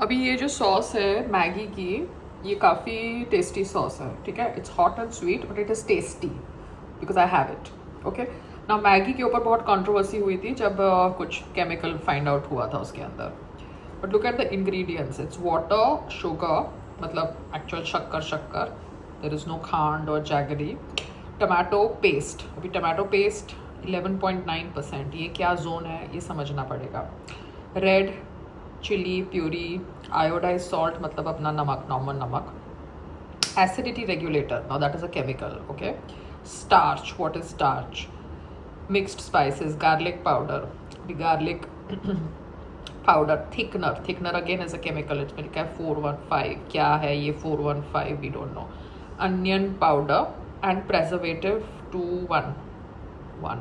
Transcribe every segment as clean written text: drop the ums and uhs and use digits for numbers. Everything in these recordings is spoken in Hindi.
अभी ये जो सॉस है मैगी की, ये काफ़ी टेस्टी सॉस है, ठीक है। It's hot and sweet but it is tasty because I have it, okay. ना मैगी के ऊपर बहुत कंट्रोवर्सी हुई थी जब कुछ केमिकल फाइंड आउट हुआ था उसके अंदर। But look at the ingredients, it's water, sugar, मतलब एक्चुअल शक्कर, देयर इज़ नो खांड और जैगरी। टमाटो पेस्ट, अभी टमाटो पेस्ट 11.9%, ये क्या जोन है ये समझना पड़ेगा। Red chilli puree, iodised salt मतलब अपना नमक, नॉर्मल नमक। Acidity regulator, now that is a chemical, okay. Starch, what is starch? Mixed spices, garlic powder, garlic powder, thickener again is a chemical, it's लिखा है 415, क्या है ये 415, we don't know. Onion powder and preservative 211,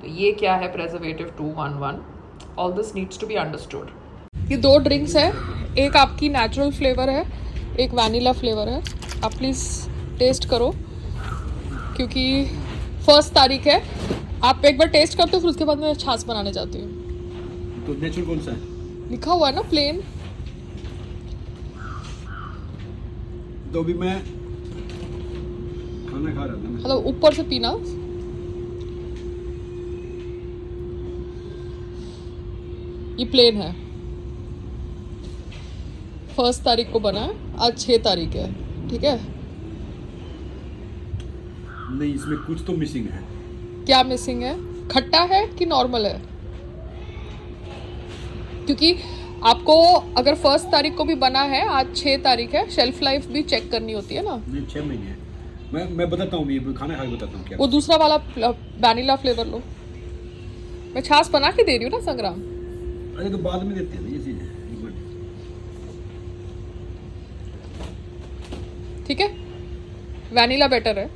तो ये क्या है preservative 211? All this needs to be understood. ये 2 ड्रिंक्स है, एक आपकी नेचुरल फ्लेवर है, एक वैनिला फ्लेवर है। आप प्लीज़ टेस्ट करो क्योंकि 1 तारीख है। आप एक बार टेस्ट करते हो फिर उसके बाद मैं छाछ बनाने जाती हूँ। तो नेचुरल कौन सा है? लिखा हुआ है ना प्लेन। तो अभी मैं खाना खा रहा था ना। मतलब ऊपर से पीना। ये प्लेन है, 1 तारीख को बना है, आज 6 तारीख है, ठीक है। नहीं, इसमें कुछ तो मिसिंग है। क्या मिसिंग है? खट्टा है कि नॉर्मल है? क्योंकि आपको अगर 1 तारीख को भी बना है, आज 6 तारीख है, शेल्फ लाइफ भी चेक करनी होती है ना। नहीं, 6 महीने है। मैं बताता हूँ, ये खाना खा के बताता हूँ क्या। वो दूसरा वाला वैनिला फ्लेवर लो। मैं छाछ बना के दे रही हूँ ना संग्राम। अरे तो बाद में देते हैं ना, ये चीज़ है। एक मिनट। ठीक है, वैनिला बेटर है,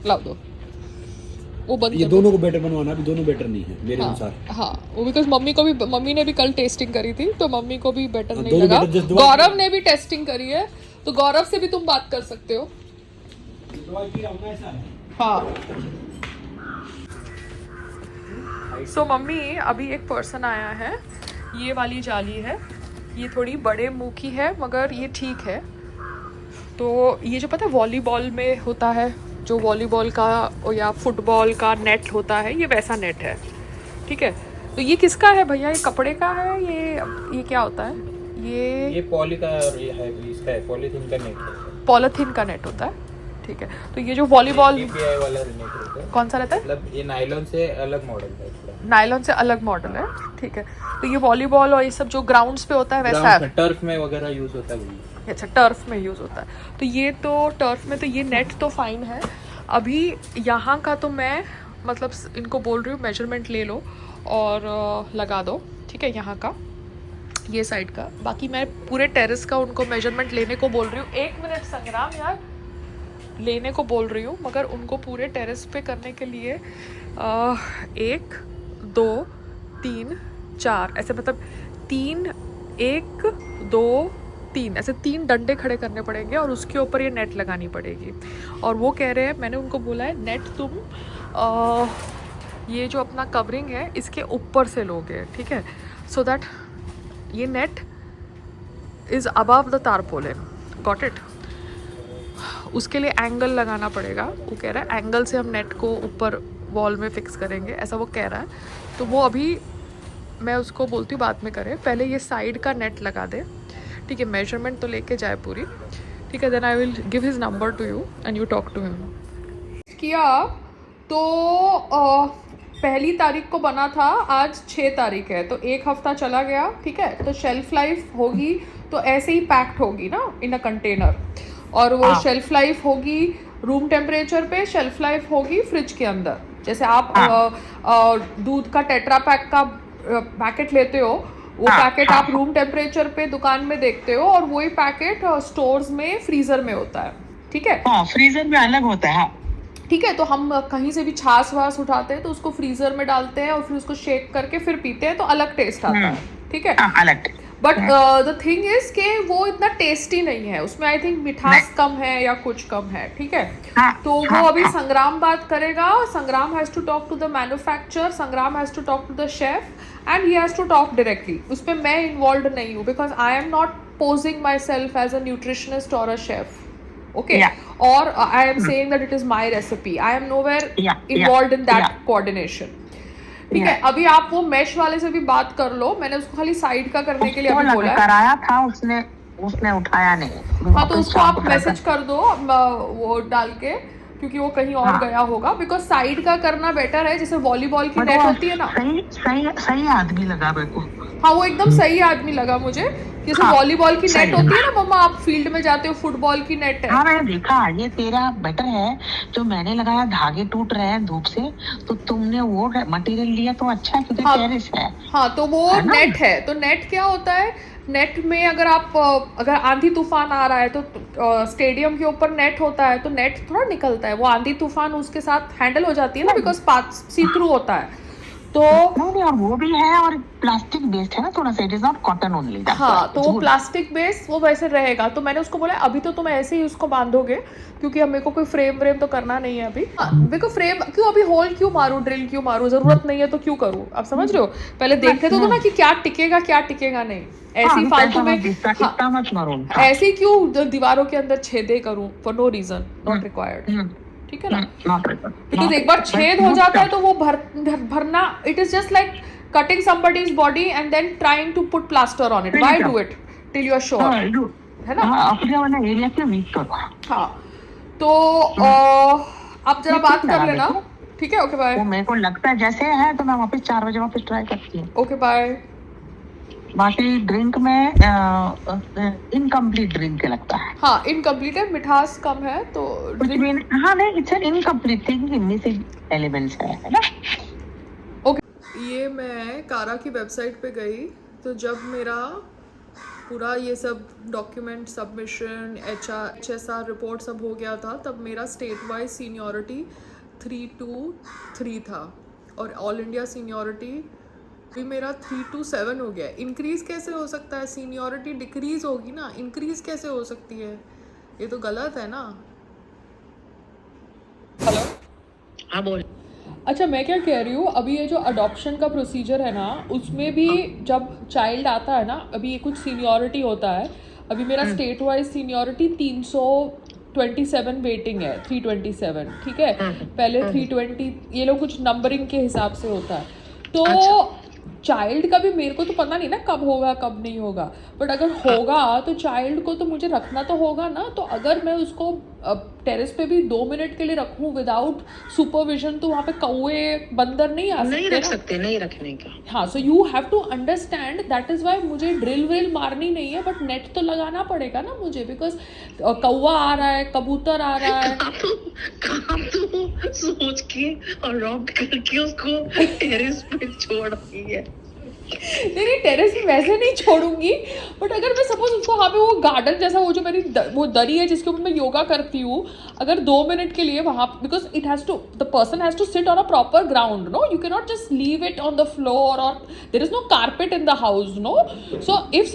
लाओ दो। वो बंद ये कर दोनों को बेटर बनवाना, अभी दोनों बेटर नहीं है मेरे हाँ, अनुसार। हाँ, वो बिकॉज मम्मी ने भी कल टेस्टिंग करी थी तो मम्मी को भी बेटर नहीं दोनों लगा। better, just दवा- गौरव ने भी टेस्टिंग करी है तो गौरव से भी तुम बात कर सकते हो। हाँ। सो मम्मी, अभी एक पर्सन आया है, ये वाली जाली है, ये थोड़ी बड़े मुंह की है मगर ये ठीक है। तो ये जो पता है वॉलीबॉल में होता है, जो वॉलीबॉल का या फुटबॉल का नेट होता है, ये वैसा नेट है, ठीक है। तो ये किसका है भैया? ये कपड़े का है? ये क्या होता है? ये पॉली का और ये है, इसका है पॉलीथीन का नेट है। पॉलीथीन का नेट होता है, ठीक है। तो ये जो वॉलीबॉल TPI वाला नेट रहता है। कौन सा रहता है? मतलब ये नायलॉन से अलग मॉडल है थोड़ा। नायलॉन से अलग मॉडल है, ठीक है। तो ये वॉलीबॉल और ये सब जो ग्राउंड्स पे होता है वैसा है। टर्फ में वगैरह यूज होता है वही। अच्छा, टर्फ में यूज़ होता है। तो ये तो टर्फ में, तो ये नेट तो फाइन है। अभी यहाँ का तो मैं मतलब इनको बोल रही हूँ मेजरमेंट ले लो और लगा दो, ठीक है, यहाँ का, ये साइड का। बाकी मैं पूरे टेरेस का उनको मेजरमेंट लेने को बोल रही हूँ। 1 मिनट संग्राम यार, लेने को बोल रही हूँ मगर उनको पूरे टेरेस पे करने के लिए 1 2 3 4 ऐसे, मतलब 3 1 2 3 ऐसे 3 डंडे खड़े करने पड़ेंगे और उसके ऊपर ये नेट लगानी पड़ेगी। और वो कह रहे हैं, मैंने उनको बोला है नेट तुम ये जो अपना कवरिंग है इसके ऊपर से लोगे, ठीक है, सो दैट ये net is above the tarpaulin, got it. उसके लिए एंगल लगाना पड़ेगा। वो कह रहा है एंगल से हम नेट को ऊपर वॉल में फिक्स करेंगे, ऐसा वो कह रहा है। तो वो अभी मैं उसको बोलती हूँ बाद में करे, पहले ये साइड का नेट लगा दे, ठीक है। मेजरमेंट तो लेके जाए पूरी, ठीक है। Then I will give his number to you and you talk to him. किया तो 1 तारीख को बना था, आज 6 तारीख है, तो 1 हफ्ता चला गया, ठीक है। तो शेल्फ लाइफ होगी तो ऐसे ही पैक्ड होगी ना इन अ कंटेनर, और वो शेल्फ लाइफ होगी रूम टेम्परेचर पे, शेल्फ लाइफ होगी फ्रिज के अंदर। जैसे आप दूध का टेट्रा पैक का पैकेट लेते हो, वो पैकेट आप रूम टेम्परेचर पे दुकान में देखते हो, और वही पैकेट स्टोर्स में फ्रीजर में होता है, ठीक है। हाँ, फ्रीजर में अलग होता है। ठीक है, तो हम कहीं से भी छाछ वाछ उठाते हैं तो उसको फ्रीजर में डालते हैं और फिर उसको शेक करके फिर पीते हैं, तो अलग टेस्ट आता है, ठीक है। अलग। बट द थिंग इज के वो इतना टेस्टी नहीं है, उसमें आई थिंक मिठास कम है या कुछ कम है, ठीक है। तो वो अभी संग्राम बात करेगा, Sangram has to talk to the manufacturer, Sangram has to talk to the chef and he has to talk directly. उसमें मैं इन्वॉल्व नहीं हूँ because I am not posing myself as a nutritionist or a chef, okay? Or I am saying that it is my recipe. I am nowhere involved in that coordination. ठीक है, अभी आप वो मैश वाले से भी बात कर लो. मैंने उसको खाली साइड का करने के लिए अभी बोला है. कराया था उसने उठाया नहीं. हाँ, तो उसको आप मैसेज कर दो वो डाल के, क्योंकि वो कहीं और गया होगा. बिकॉज साइड का करना बेटर है. जैसे वॉलीबॉल की नेट होती है ना. सही आदमी लगा मेरे को. हाँ, वो एकदम सही आदमी लगा मुझे. जैसे वॉलीबॉल की नेट होती है ना मम्मा, आप फील्ड में जाते हो, फुटबॉल की नेट है. हाँ, मैंने देखा. ये तेरा बेटर है. जो मैंने लगाया धागे टूट रहे हैं धूप से, तो तुमने वो मटेरियल लिया तो अच्छा है, क्योंकि टेरेस है. हाँ, तो वो नेट है. तो नेट क्या होता है, नेट में अगर आंधी तूफान आ रहा है तो स्टेडियम के ऊपर नेट होता है, तो नेट थोड़ा निकलता है. वो आंधी तूफान उसके साथ हैंडल हो जाती है ना, बिकॉज सी थ्रू होता है. तो नहीं, और वो भी है, और प्लास्टिक बेस्ड है ना थोड़ा सा. It is not cotton only. हाँ, तो वो प्लास्टिक बेस्ड वो वैसे रहेगा. तो मैंने उसको बोला अभी तो तुम ऐसे ही उसको बांधोगे, क्योंकि मेरे को कोई फ्रेम तो करना नहीं है अभी. मेरे को फ्रेम क्यों, अभी होल क्यों मारूं, ड्रिल क्यों मारूं, जरूरत नहीं है तो क्यों करूं. आप समझ रहे हो. पहले देखते तो ना कि क्या टिकेगा क्या टिकेगा नहीं. ऐसी फालतू में ऐसे क्यों दीवारों के अंदर छेदे करूं for no reason, not required. ठीक है ना. बिकॉज एक बार छेद हो जाता है तो वो भरना, it is just like cutting somebody's body and then trying to put plaster on it. Why do it till you are sure? है ना. अपने वाला एरिया के वीक करो. हाँ, तो आप जरा बात कर लेना. ठीक है, ओके बाय. मेरे को लगता है जैसे है तो मैं वापस 4 बजे वापस ट्राई करती हूँ. Okay bye. बाकी ड्रिंक में इनकम्प्लीट ड्रिंक लगता है. हाँ, इनकम्प्लीट है, मिठास कम है तो हाँ नहीं, it's an incomplete thing. Missing elements है ना. ये मैं कारा की वेबसाइट पे गई, तो जब मेरा पूरा ये सब डॉक्यूमेंट सबमिशन HSR रिपोर्ट सब हो गया था, तब मेरा स्टेट वाइज सीनियरिटी 323 था, और ऑल इंडिया सीनियरिटी भी मेरा 327 हो गया. इंक्रीज़ कैसे हो सकता है? सीनियरिटी डिक्रीज़ होगी ना, इंक्रीज़ कैसे हो सकती है? ये तो गलत है ना. हेलो. हाँ बोल. अच्छा, मैं क्या कह रही हूँ, अभी ये जो अडॉप्शन का प्रोसीजर है ना, उसमें भी जब चाइल्ड आता है ना, अभी ये कुछ सीनियरिटी होता है. अभी मेरा स्टेट वाइज सीनियरिटी 327 वेटिंग है, 327. ठीक है, पहले 320, ये लोग कुछ नंबरिंग के हिसाब से होता है. तो चाइल्ड का भी मेरे को तो पता नहीं ना कब होगा कब नहीं होगा, बट अगर होगा तो चाइल्ड को तो मुझे रखना तो होगा ना. तो अगर मैं उसको टेरेस पे भी 2 मिनट के लिए रखूं विदाउट सुपरविजन, तो वहाँ पे कौवे बंदर नहीं आ सकते. नहीं रख सकते, नहीं रखने का. हाँ, so you have to understand. That is why मुझे ड्रिल विल मारनी नहीं है, बट नेट तो लगाना पड़ेगा ना मुझे, बिकॉज कौवा आ रहा है, कबूतर आ रहा है. काम तो सोच के और रॉब करके उसको टेरेस पे छोड़ रही है. नहीं, टेरेस में वैसे नहीं छोड़ूंगी, बट अगर मैं सपोज उसको वहाँ पे वो गार्डन जैसा, वो जो मेरी वो दरी है जिसके ऊपर मैं योगा करती हूँ, अगर 2 मिनट के लिए वहाँ, because it has to, the person has to sit on a proper ground, no, you can not just leave it on the floor, और there is no carpet in the house, no. So if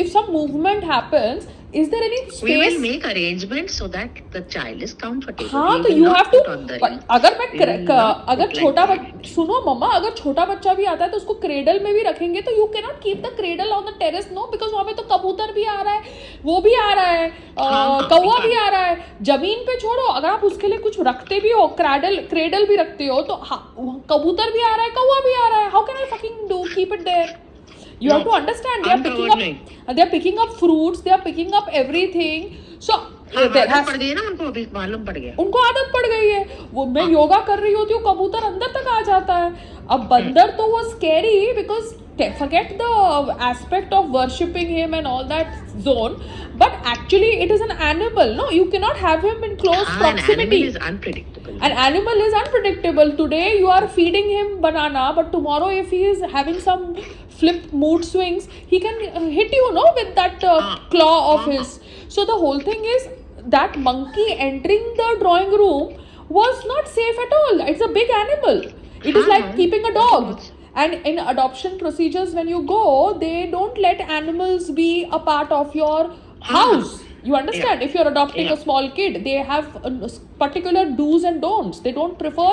some movement happens, is there any space? We will make arrangements so that the child is comfortable. हाँ, तो you have to. अगर छोटा सुनो मम्मा, अगर छोटा बच्चा भी आता है तो उसको क्रेडल में भी रखेंगे, तो you cannot keep the cradle on the terrace, no, because वहाँ पे तो कबूतर भी आ रहा है, वो भी आ रहा है, कौवा भी आ रहा है. जमीन पे छोड़ो, अगर आप उसके लिए कुछ रखते भी हो, क्रेडल भी रखते हो, तो कबूतर भी आ रहा है, कौवा भी आ रहा है. How can I fucking keep it there? You have to understand, they are picking up fruits, they are picking up everything. So पड़ गई ना उनको, अभी मालूम पड़ गया उनको, आदत पड़ गई है. वो मैं योगा कर रही होती हूँ, कबूतर अंदर तक आ जाता है. अब बंदर तो वो scary, because forget the aspect of worshipping him and all that zone, but actually it is an animal, no, you cannot have him in close proximity. An animal is unpredictable. Today you are feeding him banana, but tomorrow if he is having some flip mood swings, he can hit you, no, with that claw of his. So the whole thing is that monkey entering the drawing room was not safe at all. It's a big animal. It is like keeping a dog. And in adoption procedures, when you go, they don't let animals be a part of your house. You understand? If you're adopting a small kid, they have particular do's and don'ts. They don't prefer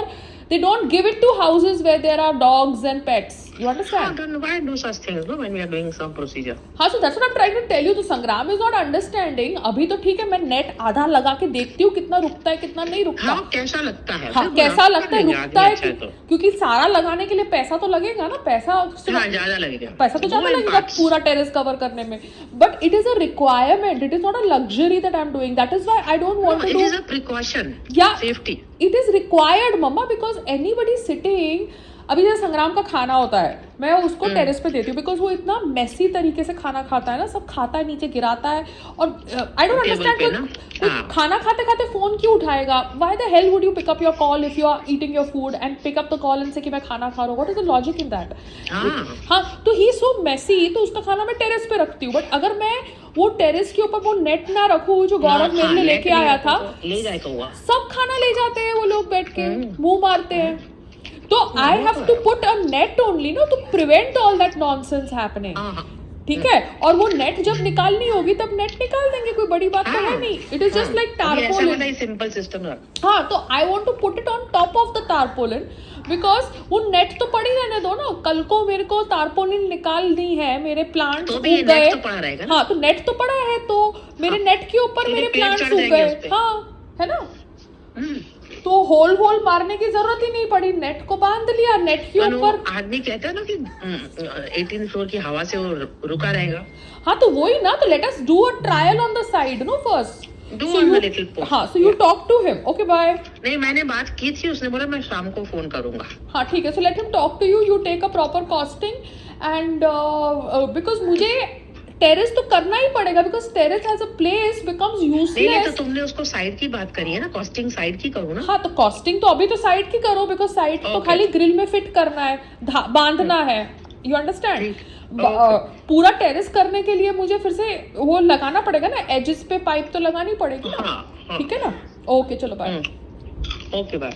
They don't give it to houses where there are dogs and pets. You understand? Then why do such things, no, when we are doing some procedure? हाँ, so that's what I'm trying to tell you. तो संग्राम is not understanding. अभी तो ठीक है, मैं नेट आधा लगा के देखती हूँ कितना रुकता है कितना नहीं रुकता. हाँ, कैसा लगता है? हाँ, फिर कैसा आप लगता कर है, लेंगे, रुकता आदमी है अच्छा तो। क्योंकि सारा लगाने के लिए पैसा तो लगेगा ना. पैसा हाँ, ज्यादा लगेगा. पैसा तो ज्यादा Moving लगेगा parts. पूरा टेरेस कवर करने में. But it is a requirement. It is not a luxury that I am doing. That is why I don't want No, to it do. is a precaution. Yeah. Safety. It is required मम्मा, बिकॉज एनीबडी सिटिंग. अभी जैसे संग्राम का खाना होता है, मैं उसको टेरेस पे देती हूँ बिकॉज वो इतना मेसी तरीके से खाना खाता है ना. सब खाता है, नीचे गिराता है. और आई डोंट Table पे ना? अंडरस्टैंड हाँ. खाना खाते खाते फोन क्यों उठाएगा. Why the hell would you pick up your call if you are eating your food and pick up the call and say कि मैं खाना खा रहा हूँ. What is the logic in that. हाँ. हाँ, तो ही सो मेसी. तो उसका खाना मैं टेरेस पे रखती हूँ. बट अगर मैं वो टेरेस के ऊपर वो नेट ना रखूँ जो गौरव मेरे लिए लेके आया था, ले जाएगा हुआ. सब खाना ले जाते हैं वो लोग बैठ के, मुंह मारते हैं. तो I have to put a net only no to prevent all that nonsense happening. ठीक है. और वो नेट जब निकालनी होगी तब नेट निकाल देंगे. कोई बड़ी बात तो है नहीं. It is just like tarpaulin. Simple system रख. हाँ, तो I want to put it on top of the tarpaulin because वो नेट तो पड़ी रहने दो ना. कल को मेरे को टारपोलिन निकालनी है, मेरे प्लांट्स तो उग भी गए. नेट तो पड़ा रहेगा ना. हाँ, तो नेट तो पड़ा है तो मेरे नेट के ऊपर मेरे मेरे पेड़ प्लांट्स चढ़ उग जाएंगे गए. उस पे. हाँ, है ना. तो होल मारने की जरूरत ही नहीं पड़ी. नेट को बांध लिया. नेट के ऊपर आदमी कहता है ना कि 18th फ्लोर की हवा से वो रुका रहेगा. हाँ, तो वही ना. तो let us do a trial on the side no first. Do on the little post. हाँ, so you talk to him. Okay, bye. नहीं, मैंने बात की थी. उसने बोला मैं शाम को फोन करूंगा. हाँ, ठीक है. So let him talk to you. You take a proper costing and because मुझे टेरेस तो करना ही पड़ेगा because terrace as a place becomes नहीं, तो यूजलेस. तुमने उसको साइड की बात करी है ना. कॉस्टिंग साइड की करो ना. हाँ, तो कॉस्टिंग तो अभी तो साइड की करो बिकॉज साइड तो Okay. खाली ग्रिल में फिट करना है, बांधना है. You understand. ठीक. पूरा टेरेस करने के लिए मुझे फिर से वो लगाना पड़ेगा ना. एजेस पे पाइप तो लगानी पड़ेगी ना. हाँ. ठीक है ना. ओके, चलो बाय. Okay, bye.